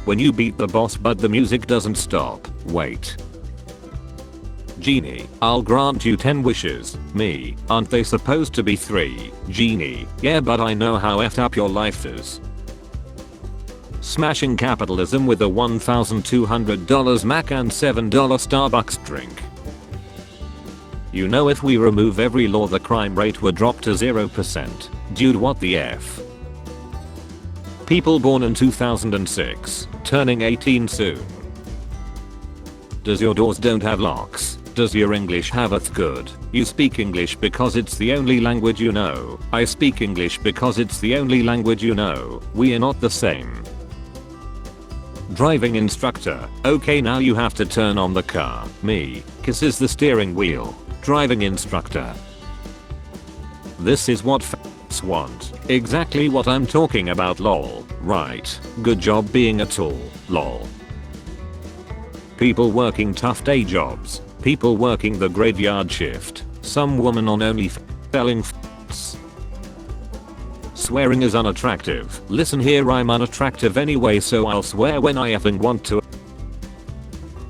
When you beat the boss but the music doesn't stop. Wait. Genie, I'll grant you 10 wishes. Me, aren't they supposed to be 3? Genie, yeah, but I know how effed up your life is. Smashing capitalism with a $1,200 Mac and $7 Starbucks drink. You know, if we remove every law the crime rate would drop to 0%. Dude, what the F? People born in 2006, turning 18 soon. Does your doors don't have locks? Does your English have it good? You speak English because it's the only language you know. I speak English because it's the only language you know. We are not the same. Driving instructor. Okay, now you have to turn on the car. Me, kisses the steering wheel. Driving instructor. This is what f***s want. Exactly what I'm talking about, lol. Right. Good job being a tool, lol. People working tough day jobs. People working the graveyard shift. Some woman on only selling f***s. Swearing is unattractive. Listen here, I'm unattractive anyway, so I'll swear when I effing want to.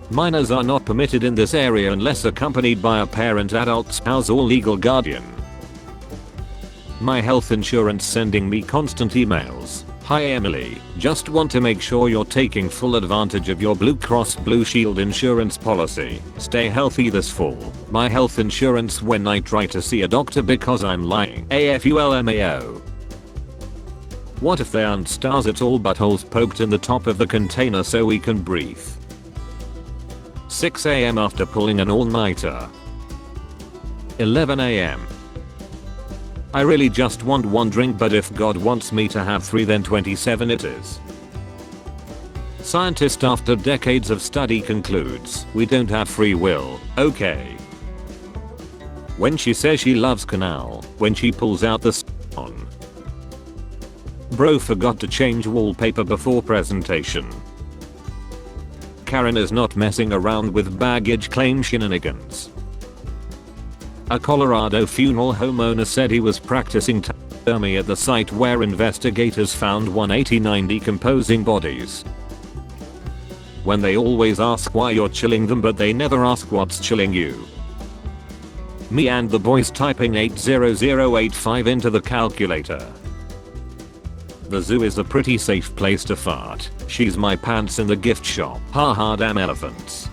Minors are not permitted in this area unless accompanied by a parent, adult, spouse or legal guardian. My health insurance sending me constant emails. Hi Emily, just want to make sure you're taking full advantage of your Blue Cross Blue Shield insurance policy. Stay healthy this fall. My health insurance when I try to see a doctor because I'm lying. AFULMAO. What if there aren't stars at all but holes poked in the top of the container so we can breathe? 6 AM after pulling an all-nighter. 11 AM. I really just want one drink, but if God wants me to have 3 then 27 it is. Scientist after decades of study concludes we don't have free will. Okay. When she says she loves canal, when she pulls out the on. Bro forgot to change wallpaper before presentation. Karen is not messing around with baggage claim shenanigans. A Colorado funeral homeowner said he was practicing taxidermy at the site where investigators found 189 decomposing bodies. When they always ask why you're chilling them but they never ask what's chilling you. Me and the boys typing 80085 into the calculator. The zoo is a pretty safe place to fart. She's my pants in the gift shop. Haha, damn elephants.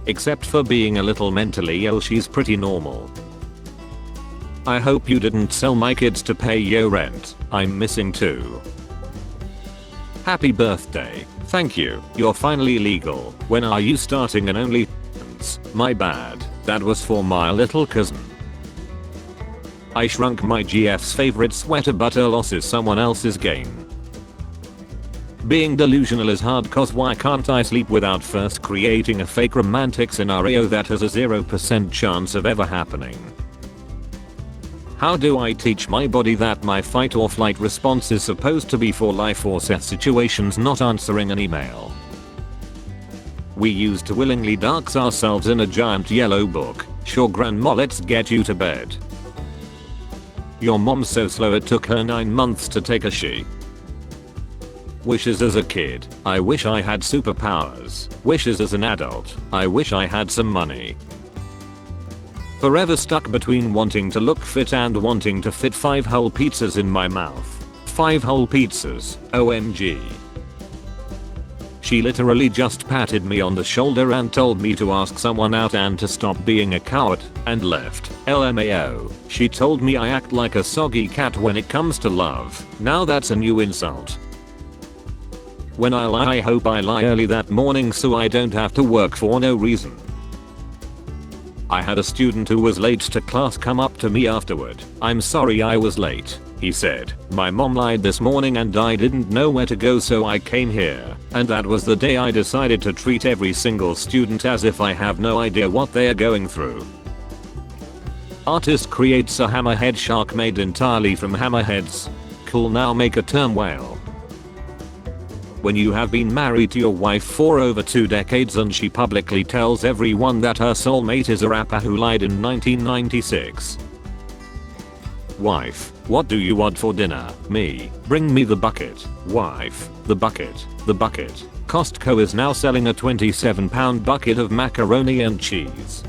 Except for being a little mentally ill, she's pretty normal. I hope you didn't sell my kids to pay your rent. I'm missing 2. Happy birthday. Thank you. You're finally legal. When are you starting an OnlyFans? My bad. That was for my little cousin. I shrunk my GF's favorite sweater, but her loss is someone else's gain. Being delusional is hard, cause why can't I sleep without first creating a fake romantic scenario that has a 0% chance of ever happening? How do I teach my body that my fight or flight response is supposed to be for life or death situations, not answering an email? We used to willingly dox ourselves in a giant yellow book. Sure grandma, let's get you to bed. Your mom's so slow it took her 9 months to take a shit. Wishes as a kid. I wish I had superpowers. Wishes as an adult. I wish I had some money. Forever stuck between wanting to look fit and wanting to fit 5 whole pizzas in my mouth. 5 whole pizzas. OMG. She literally just patted me on the shoulder and told me to ask someone out and to stop being a coward, and left. LMAO. She told me I act like a soggy cat when it comes to love. Now that's a new insult. When I lie, I hope I lie early that morning so I don't have to work for no reason. I had a student who was late to class come up to me afterward. "I'm sorry I was late," he said. "My mom lied this morning and I didn't know where to go, so I came here." And that was the day I decided to treat every single student as if I have no idea what they are going through. Artist creates a hammerhead shark made entirely from hammerheads. Cool, now make a term whale. When you have been married to your wife for over 2 decades and she publicly tells everyone that her soulmate is a rapper who lied in 1996. Wife, what do you want for dinner? Me, bring me the bucket. Wife, the bucket, the bucket. Costco is now selling a 27-pound bucket of macaroni and cheese.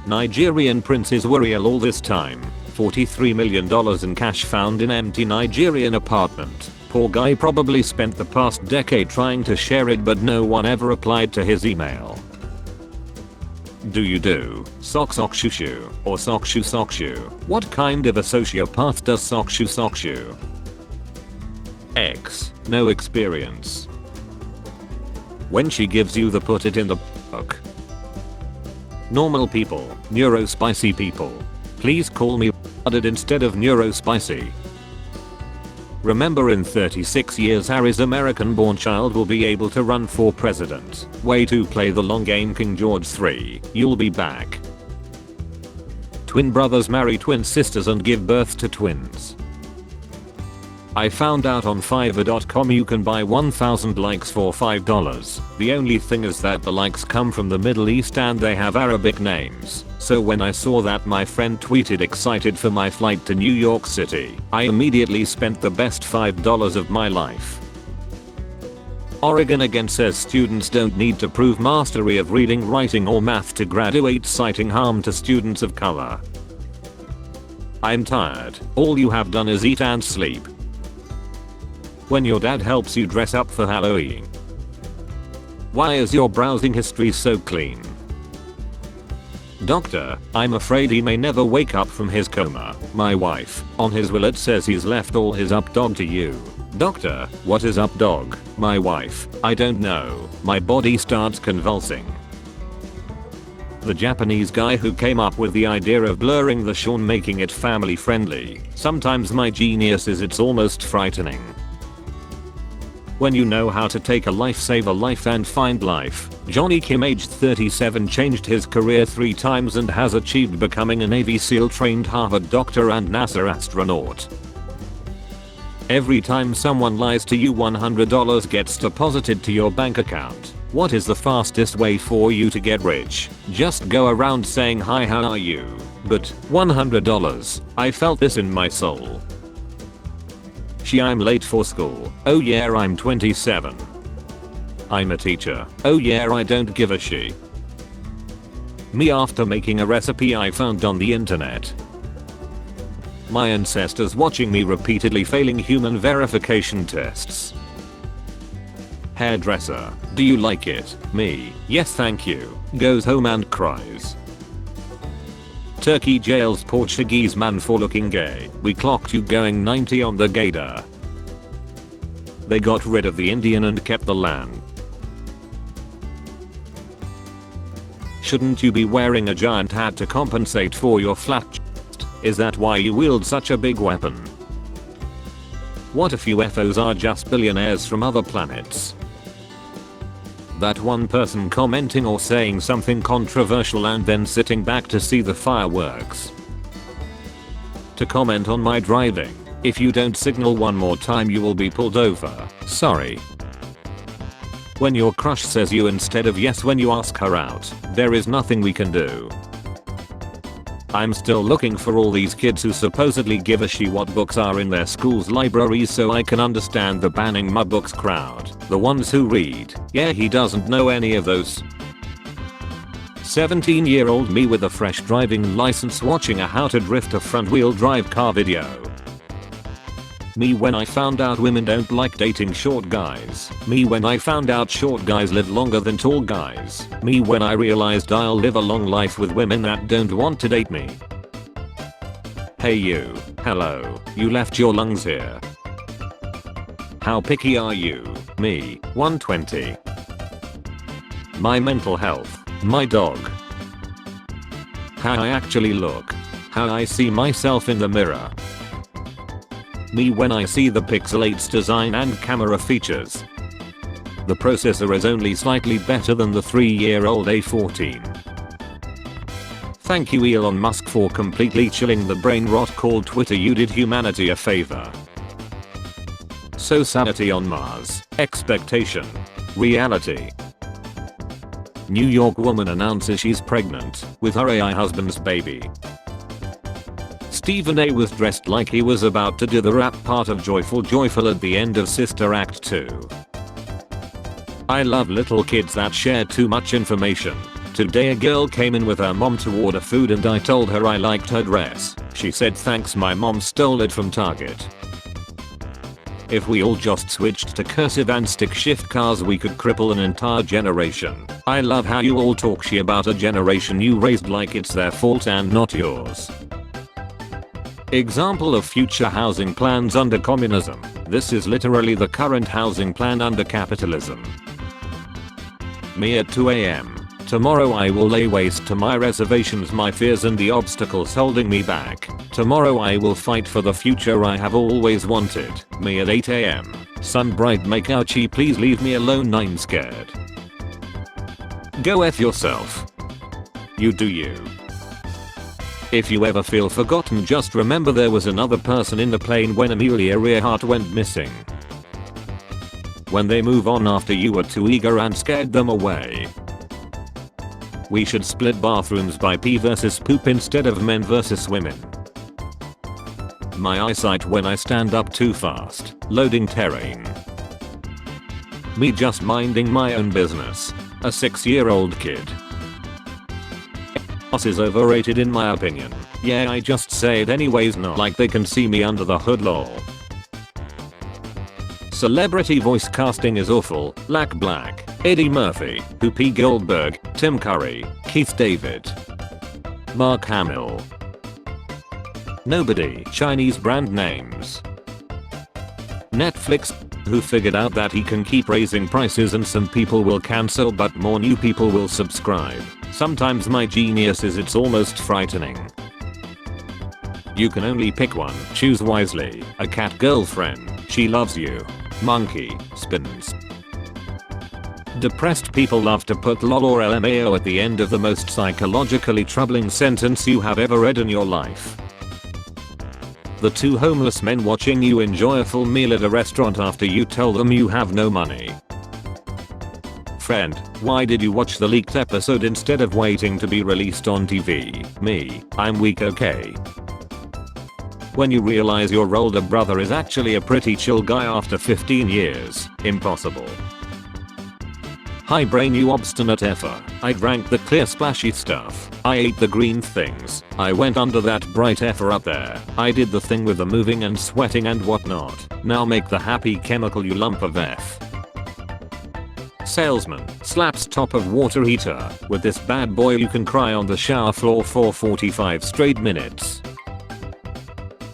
Nigerian princes were real all this time. $43 million in cash found in empty Nigerian apartment. Poor guy probably spent the past decade trying to share it, but no one ever replied to his email. Do you do sock shoe shoe or sock shoe? What kind of a sociopath does sock shoe? X. No experience. When she gives you the put it in the book. Normal people, neurospicy people. Please call me instead of neurospicy. Remember, in 36 years Harry's American-born child will be able to run for president. Way to play the long game, King George III. You'll be back. Twin brothers marry twin sisters and give birth to twins. I found out on Fiverr.com you can buy 1,000 likes for $5. The only thing is that the likes come from the Middle East and they have Arabic names. So when I saw that my friend tweeted excited for my flight to New York City, I immediately spent the best $5 of my life. Oregon again says students don't need to prove mastery of reading, writing or math to graduate, citing harm to students of color. I'm tired. All you have done is eat and sleep. When your dad helps you dress up for Halloween. Why is your browsing history so clean? Doctor, I'm afraid he may never wake up from his coma. My wife, on his will it says he's left all his up dog to you. Doctor, what is up dog? My wife, I don't know. My body starts convulsing. The Japanese guy who came up with the idea of blurring the Sean, making it family friendly. Sometimes my genius is it's almost frightening. When you know how to take a life, save a life and find life. Johnny Kim, aged 37, changed his career 3 times and has achieved becoming a Navy SEAL trained Harvard doctor and NASA astronaut. Every time someone lies to you, $100 gets deposited to your bank account. What is the fastest way for you to get rich? Just go around saying hi, how are you? But $100. I felt this in my soul. I'm late for school. Oh yeah, I'm 27. I'm a teacher. Oh yeah, I don't give a shit. Me after making a recipe I found on the internet. My ancestors watching me repeatedly failing human verification tests. Hairdresser, do you like it? Me, yes thank you. Goes home and cries. Turkey jails Portuguese man for looking gay. We clocked you going 90 on the gator. They got rid of the Indian and kept the land. Shouldn't you be wearing a giant hat to compensate for your flat chest? Is that why you wield such a big weapon? What if UFOs are just billionaires from other planets? That one person commenting or saying something controversial and then sitting back to see the fireworks. To comment on my driving. If you don't signal one more time you will be pulled over. Sorry. When your crush says you instead of yes when you ask her out, there is nothing we can do. I'm still looking for all these kids who supposedly give a shit what books are in their school's libraries, so I can understand the banning my books crowd. The ones who read. Yeah, he doesn't know any of those. 17-year-old me with a fresh driving license watching a how to drift a front wheel drive car video. Me when I found out women don't like dating short guys. Me when I found out short guys live longer than tall guys. Me when I realized I'll live a long life with women that don't want to date me. Hey you, hello, you left your lungs here. How picky are you? Me, 120. My mental health, my dog. How I actually look. How I see myself in the mirror. Me when I see the Pixel 8's design and camera features. The processor is only slightly better than the 3-year-old A14. Thank you Elon Musk for completely chilling the brain rot called Twitter. You did humanity a favor. So sanity on Mars. Expectation. Reality. New York woman announces she's pregnant with her AI husband's baby. Stephen A was dressed like he was about to do the rap part of Joyful Joyful at the end of Sister Act 2. I love little kids that share too much information. Today a girl came in with her mom to order food and I told her I liked her dress. She said thanks, my mom stole it from Target. If we all just switched to cursive and stick shift cars we could cripple an entire generation. I love how you all talk shit about a generation you raised like it's their fault and not yours. Example of future housing plans under communism. This is literally the current housing plan under capitalism. Me at 2 AM. Tomorrow I will lay waste to my reservations, my fears and the obstacles holding me back. Tomorrow I will fight for the future I have always wanted. Me at 8 AM. Sun bright, make ouchie, please leave me alone, I'm scared. Go F yourself. You do you. If you ever feel forgotten, just remember there was another person in the plane when Amelia Earhart went missing. When they move on after you were too eager and scared them away. We should split bathrooms by pee versus poop instead of men versus women. My eyesight when I stand up too fast, loading terrain. Me just minding my own business. A 6-year-old kid. Ass is overrated in my opinion. Yeah, I just say it anyways, not like they can see me under the hood, lol. Celebrity voice casting is awful. Lack Black, Eddie Murphy, Whoopi Goldberg, Tim Curry, Keith David, Mark Hamill. Nobody. Chinese brand names. Netflix, who figured out that he can keep raising prices and some people will cancel but more new people will subscribe. Sometimes my genius is it's almost frightening. You can only pick one, choose wisely. A cat girlfriend, she loves you. Monkey, spins. Depressed people love to put lol or LMAO at the end of the most psychologically troubling sentence you have ever read in your life. The two homeless men watching you enjoy a full meal at a restaurant after you tell them you have no money. Friend, why did you watch the leaked episode instead of waiting to be released on TV? Me, I'm weak, okay. When you realize your older brother is actually a pretty chill guy after 15 years, impossible. Hi brain, you obstinate effer. I drank the clear splashy stuff. I ate the green things. I went under that bright effer up there. I did the thing with the moving and sweating and whatnot. Now make the happy chemical, you lump of F. Salesman slaps top of water heater. With this bad boy you can cry on the shower floor for 45 straight minutes.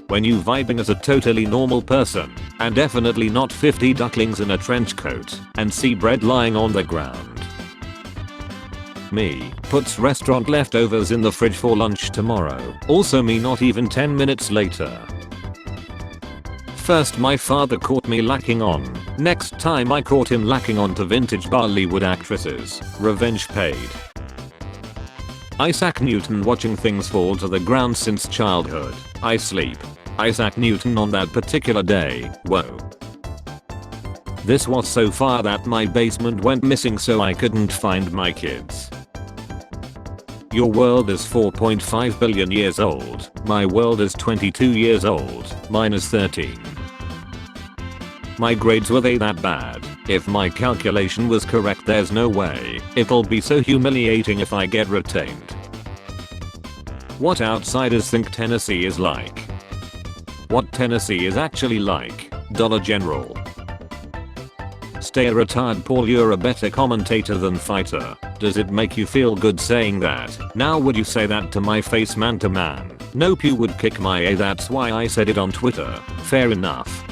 When you vibing as a totally normal person, and definitely not 50 ducklings in a trench coat, and see bread lying on the ground. Me, puts restaurant leftovers in the fridge for lunch tomorrow. Also me, not even 10 minutes later. First my father caught me lacking on. Next time I caught him lacking on to vintage Bollywood actresses. Revenge paid. Isaac Newton watching things fall to the ground since childhood. I sleep. Isaac Newton on that particular day. Whoa. This was so far that my basement went missing so I couldn't find my kids. Your world is 4.5 billion years old. My world is 22 years old. Mine is 13. My grades, were they that bad? If my calculation was correct, there's no way. It'll be so humiliating if I get retained. What outsiders think Tennessee is like. What Tennessee is actually like. Dollar General. Stay retired Paul, you're a better commentator than fighter. Does it make you feel good saying that? Now would you say that to my face, man to man? Nope, you would kick my A, that's why I said it on Twitter. Fair enough.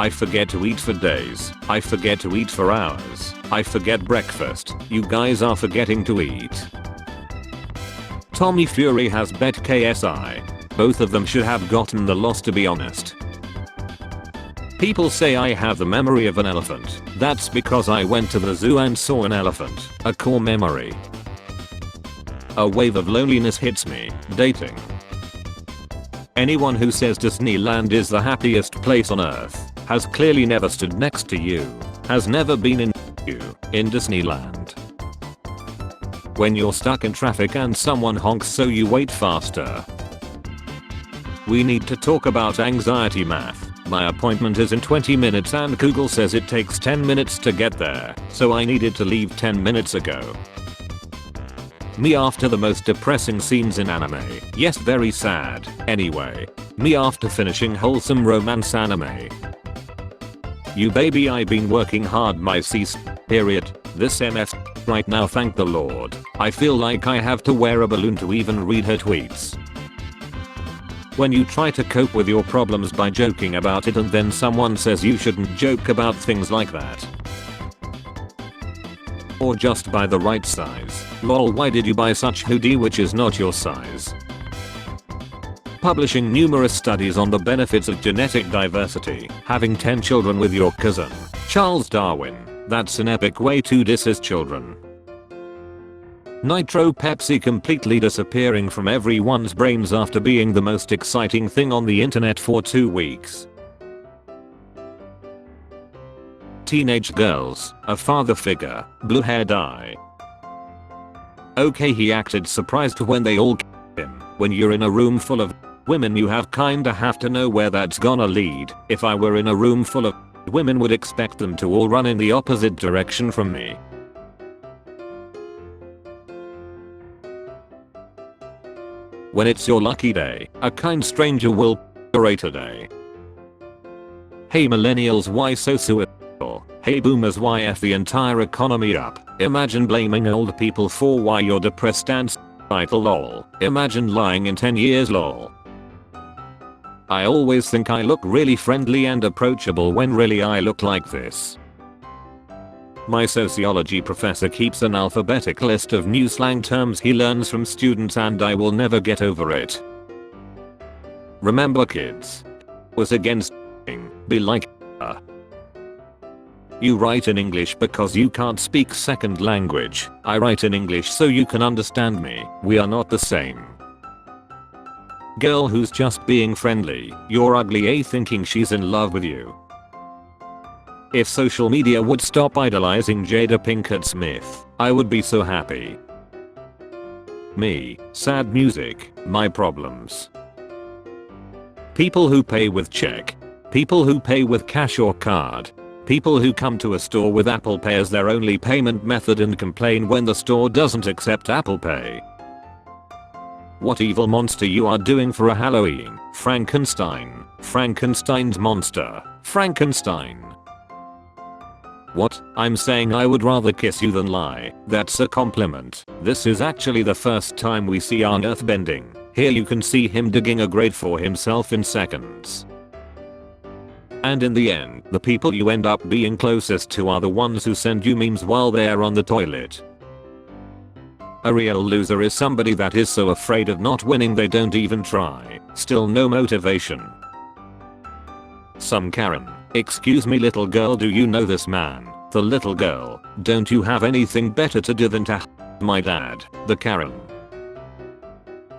I forget to eat for days. I forget to eat for hours. I forget breakfast. You guys are forgetting to eat. Tommy Fury has bet KSI. Both of them should have gotten the loss, to be honest. People say I have the memory of an elephant. That's because I went to the zoo and saw an elephant. A core memory. A wave of loneliness hits me. Dating. Anyone who says Disneyland is the happiest place on earth has clearly never stood next to you. Has never been in Disneyland. When you're stuck in traffic and someone honks so you wait faster. We need to talk about anxiety math. My appointment is in 20 minutes and Google says it takes 10 minutes to get there, so I needed to leave 10 minutes ago. Me after the most depressing scenes in anime. Yes, very sad. Anyway. Me after finishing wholesome romance anime. You baby, I been working hard my C's period. This MF right now, thank the Lord. I feel like I have to wear a balloon to even read her tweets. When you try to cope with your problems by joking about it and then someone says you shouldn't joke about things like that. Or just buy the right size. Lol, why did you buy such hoodie which is not your size? Publishing numerous studies on the benefits of genetic diversity. Having 10 children with your cousin. Charles Darwin. That's an epic way to diss his children. Nitro Pepsi completely disappearing from everyone's brains after being the most exciting thing on the internet for 2 weeks. Teenage girls, a father figure, blue hair dye. Okay, he acted surprised when they all him. When you're in a room full of women, you kinda have to know where that's gonna lead. If I were in a room full of women, would expect them to all run in the opposite direction from me. When it's your lucky day, a kind stranger will rate a day. Hey millennials, why so suicidal? Hey boomers, why F the entire economy up? Imagine blaming old people for why you're depressed and suicidal lol. Imagine lying in 10 years lol. I always think I look really friendly and approachable when really I look like this. My sociology professor keeps an alphabetic list of new slang terms he learns from students and I will never get over it. Remember kids. Was against be like You write in English because you can't speak second language. I write in English so you can understand me. We are not the same. Girl who's just being friendly. You're ugly thinking she's in love with you. If social media would stop idolizing Jada Pinkett Smith, I would be so happy. Me, sad music, my problems. People who pay with check. People who pay with cash or card. People who come to a store with Apple Pay as their only payment method and complain when the store doesn't accept Apple Pay. What evil monster you are doing for a Halloween? Frankenstein. Frankenstein's monster. Frankenstein. What? I'm saying I would rather kiss you than lie. That's a compliment. This is actually the first time we see Arn earthbending. Here you can see him digging a grave for himself in seconds. And in the end, the people you end up being closest to are the ones who send you memes while they're on the toilet. A real loser is somebody that is so afraid of not winning they don't even try. Still no motivation. Some Karen. Excuse me little girl, do you know this man? The little girl. Don't you have anything better to do than to my dad? The Karen.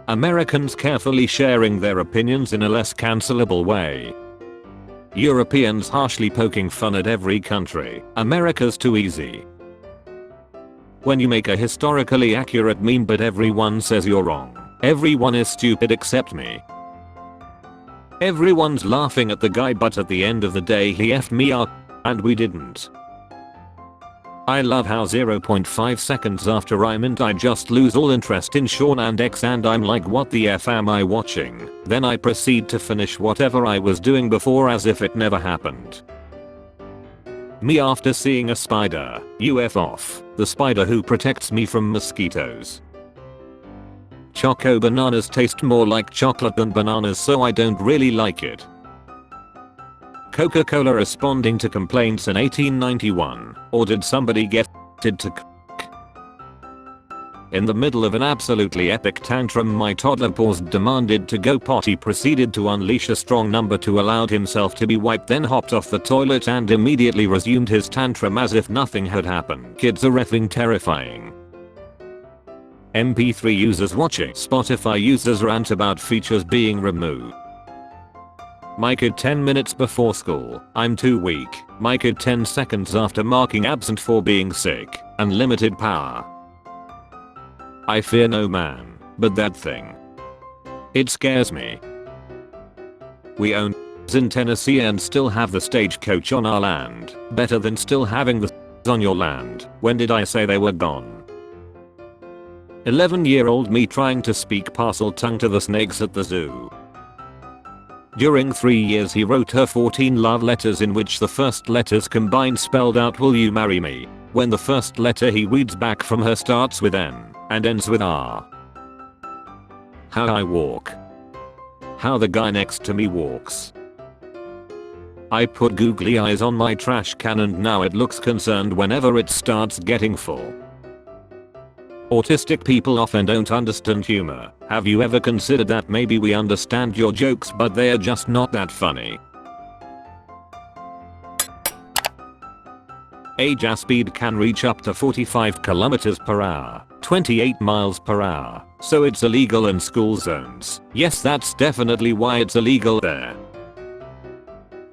Americans carefully sharing their opinions in a less cancelable way. Europeans harshly poking fun at every country. America's too easy. When you make a historically accurate meme but everyone says you're wrong. Everyone is stupid except me. Everyone's laughing at the guy but at the end of the day he effed me up and we didn't. I love how 0.5 seconds after I mint I just lose all interest in Sean and X and I'm like what the F am I watching? Then I proceed to finish whatever I was doing before as if it never happened. Me after seeing a spider. You F off. The spider who protects me from mosquitoes. Choco bananas taste more like chocolate than bananas so I don't really like it. Coca-Cola responding to complaints in 1891. Or did somebody get to cook? In the middle of an absolutely epic tantrum my toddler paused, demanded to go potty, proceeded to unleash a strong number to allow himself to be wiped, then hopped off the toilet and immediately resumed his tantrum as if nothing had happened. Kids are effing terrifying. MP3 users watching Spotify users rant about features being removed. My kid 10 minutes before school. I'm too weak. My kid 10 seconds after marking absent for being sick. Unlimited power. I fear no man, but that thing. It scares me. We own in Tennessee and still have the stagecoach on our land. Better than still having the on your land. When did I say they were gone? 11-year-old me trying to speak parcel tongue to the snakes at the zoo. During 3 years he wrote her 14 love letters in which the first letters combined spelled out will you marry me, when the first letter he reads back from her starts with N and ends with R. How I walk. How the guy next to me walks. I put googly eyes on my trash can and now it looks concerned whenever it starts getting full. Autistic people often don't understand humor. Have you ever considered that maybe we understand your jokes but they are just not that funny? A jet speed can reach up to 45 kilometers per hour, 28 miles per hour, so it's illegal in school zones. Yes, that's definitely why it's illegal there.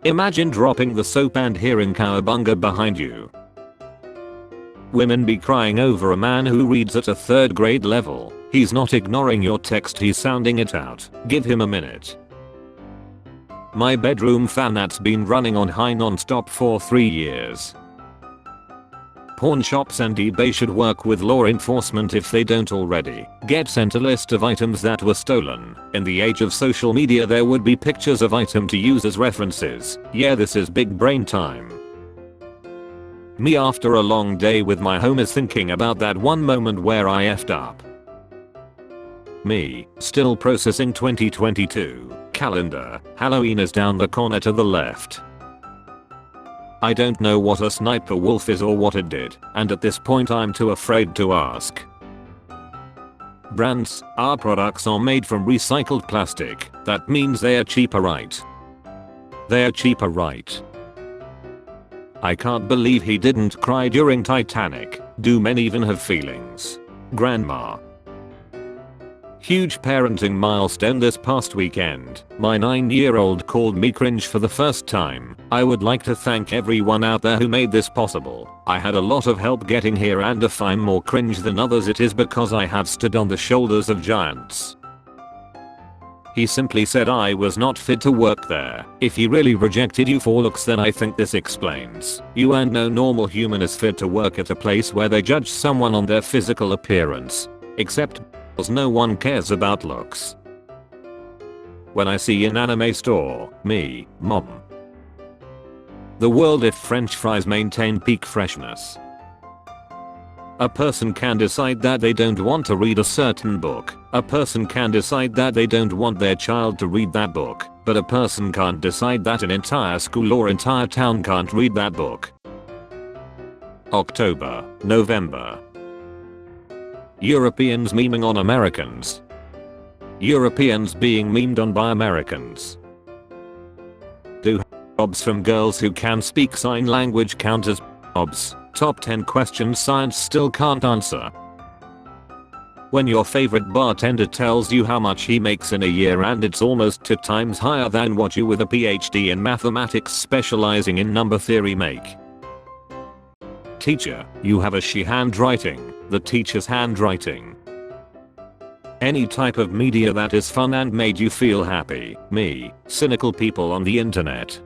Imagine dropping the soap and hearing cowabunga behind you. Women be crying over a man who reads at a 3rd grade level. He's not ignoring your text, he's sounding it out. Give him a minute. My bedroom fan that's been running on high non-stop for 3 years. Pawn shops and eBay should work with law enforcement if they don't already. Get sent a list of items that were stolen. In the age of social media there would be pictures of item to use as references. Yeah, this is big brain time. Me after a long day with my homies thinking about that one moment where I effed up. Me, still processing 2022. Calendar, Halloween is down the corner to the left. I don't know what a sniper wolf is or what it did, and at this point I'm too afraid to ask. Brands, our products are made from recycled plastic. That means they are cheaper, right? They are cheaper, right? I can't believe he didn't cry during Titanic. Do men even have feelings? Grandma. Huge parenting milestone this past weekend. My 9-year-old called me cringe for the first time. I would like to thank everyone out there who made this possible. I had a lot of help getting here, and if I'm more cringe than others it is because I have stood on the shoulders of giants. He simply said I was not fit to work there. If he really rejected you for looks, then I think this explains. You and no normal human is fit to work at a place where they judge someone on their physical appearance. Except no one cares about looks. When I see an anime store, me, mom. The world if French fries maintain peak freshness. A person can decide that they don't want to read a certain book. A person can decide that they don't want their child to read that book. But a person can't decide that an entire school or entire town can't read that book. October, November. Europeans memeing on Americans. Europeans being memed on by Americans. Do jobs from girls who can speak sign language count as jobs? Top 10 questions science still can't answer. When your favorite bartender tells you how much he makes in a year and it's almost 2 times higher than what you with a PhD in mathematics specializing in number theory make. Teacher, you have a she handwriting. The teacher's handwriting. Any type of media that is fun and made you feel happy. Me, cynical people on the internet.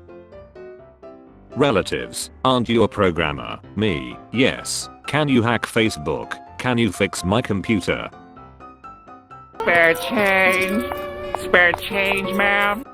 Relatives, aren't you a programmer? Me, yes. Can you hack Facebook? Can you fix my computer? Spare change, ma'am.